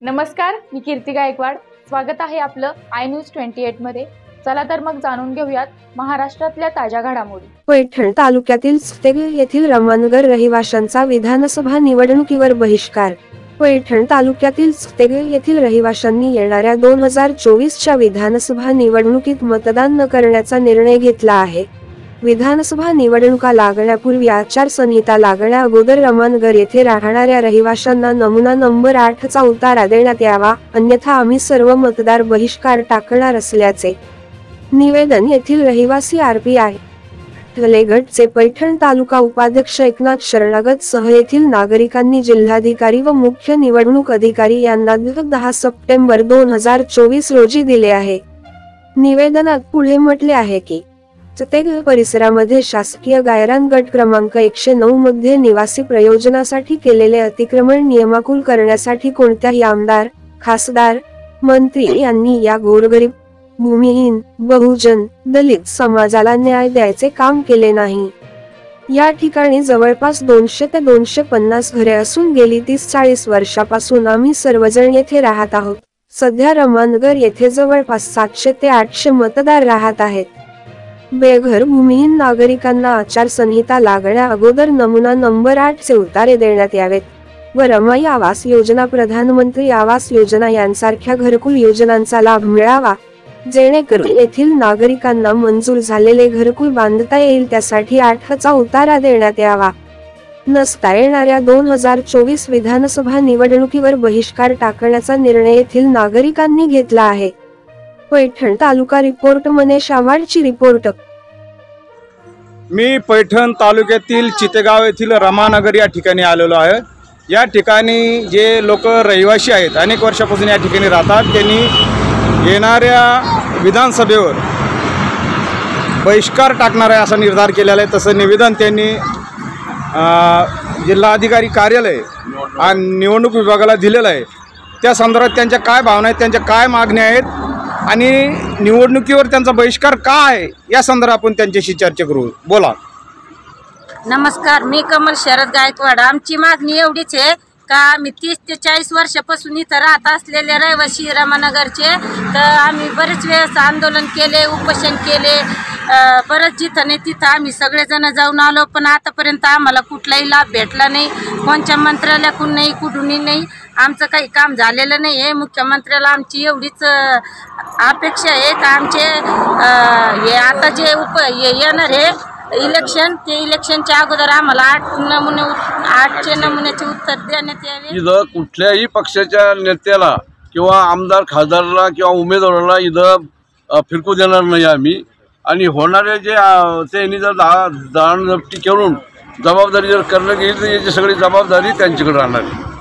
नमस्कार, मी कीर्ती गायकवाड। स्वागत आहे आपलं आय न्यूज 28 मध्ये। चला तर मग जाणून घेऊयात महाराष्ट्रातल्या ताज्या घडामोडी। पैठण तालुक्यातील सुतेग येथील रमानगर रहिवाशांचा विधानसभा निवडणुकीवर बहिष्कार। पैठण तालुक्यातील सुतेग येथील रहिवाशांनी येणाऱ्या 2024च्या विधानसभा निवडणुकीत मतदान न करण्याचा निर्णय घेतला आहे। विधानसभा निवडणुका लागण्यापूर्वी आचारसंहिता लागण्या अगोदर रमानगर येथे राहणाऱ्या रहिवाशांना नमुना नंबर 8चा उतारा देण्यात यावा, अन्यथा आम्ही सर्व मतदार बहिष्कार टाकणार असल्याचे निवेदन येथील रहिवासी RPI गटचे पैठण तालुका उपाध्यक्ष एकनाथ शरणागत सह येथील नागरिकांनी जिल्हाधिकारी व मुख्य निवडणूक अधिकारी यांना 10 सप्टेंबर 2024 रोजी दिले आहे। निवेदनात पुढे म्हटले आहे की सुतेग परिसरामध्ये शासकीय गायरान गट क्रमांक 109 मध्ये निवासी प्रयोजनासाठी केलेले अतिक्रमण नियमाकुल करण्यासाठी कोणत्याही आमदार, खासदार, मंत्री यांनी या गोरगरीब, भूमिहीन, बहुजन, दलित समाजाला न्याय द्यायचे काम केले नाही। या ठिकाणी जवळपास 200 ते 250 घरे असून गेली 30-40 वर्षापासून आम्ही सर्वजण येथे राहत आहोत। सध्या रमानगर येथे जवळपास 700 ते 800 मतदार राहत आहेत। बेघर भूमिहीन नागरिकांना आचारसंहिता लागण्या अगोदर नमुना नंबर 8चे उतारे देण्यात यावेत व रमाई आवास योजना, प्रधानमंत्री आवास योजना यांसारख्या घरकुल योजनांचा लाभ मिळावा, जेणेकरून येथील नागरिकांना मंजूर झालेले घरकुल बांधता येईल, त्यासाठी 8चा उतारा देण्यात यावा। नसता येणाऱ्या 2024 विधानसभा निवडणुकीवर बहिष्कार टाकण्याचा निर्णय येथील नागरिकांनी घेतला आहे। पैठण तालुका रिपोर्ट मनीष आव्हाडची रिपोर्ट। मी पैठण तालुक्यातील चितेगाव येथील रमानगर या ठिकाणी आलेलो आहे। या ठिकाणी जे लोक रहिवासी आहेत, अनेक वर्षापासून या ठिकाणी राहतात, त्यांनी येणाऱ्या विधानसभेवर बहिष्कार टाकणार आहे असा निर्धार केलेला आहे। तसं निवेदन त्यांनी जिल्हाधिकारी कार्यालय आणि निवडणूक विभागाला दिलेलं आहे। त्या संदर्भात त्यांच्या काय भावना आहेत, त्यांच्या काय मागण्या आहेत आणि निवडणुकीवर त्यांचा बहिष्कार का आहे या संदर्भात आपण त्यांच्याशी चर्चा करू। बोला। नमस्कार, मी कमल शरद गायकवाड। आमची मागणी एवढीच आहे का आम्ही 30 ते 40 वर्षापासून इथं राहत असलेले रहिवासी रमानगरचे, तर आम्ही बरेच वेळेस आंदोलन केले, उपोषण केले, परत जिथं नाही तिथं आम्ही सगळेजण जाऊन आलो, पण आतापर्यंत आम्हाला कुठलाही लाभ भेटला नाही। कोणत्या मंत्र्याकडून नाही, कुठूनही नाही, आमचं काही काम झालेलं नाही आहे। मुख्यमंत्र्याला आमची एवढीच अपेक्षा आहे का आमचे हे आता जे येणार आहे इलेक्शन, ते इलेक्शनच्या अगोदर आम्हाला 8चे नमुन्याचे उत्तर देण्यात यावे। इथं कुठल्याही पक्षाच्या नेत्याला किंवा आमदार, खासदाराला किंवा उमेदवाराला इथं फिरकू देणार नाही आम्ही। आणि होणारे जे त्यांनी जर दाणजपटी करून जबाबदारी जर करणं गेली तर याची सगळी जबाबदारी त्यांच्याकडे राहणार आहे।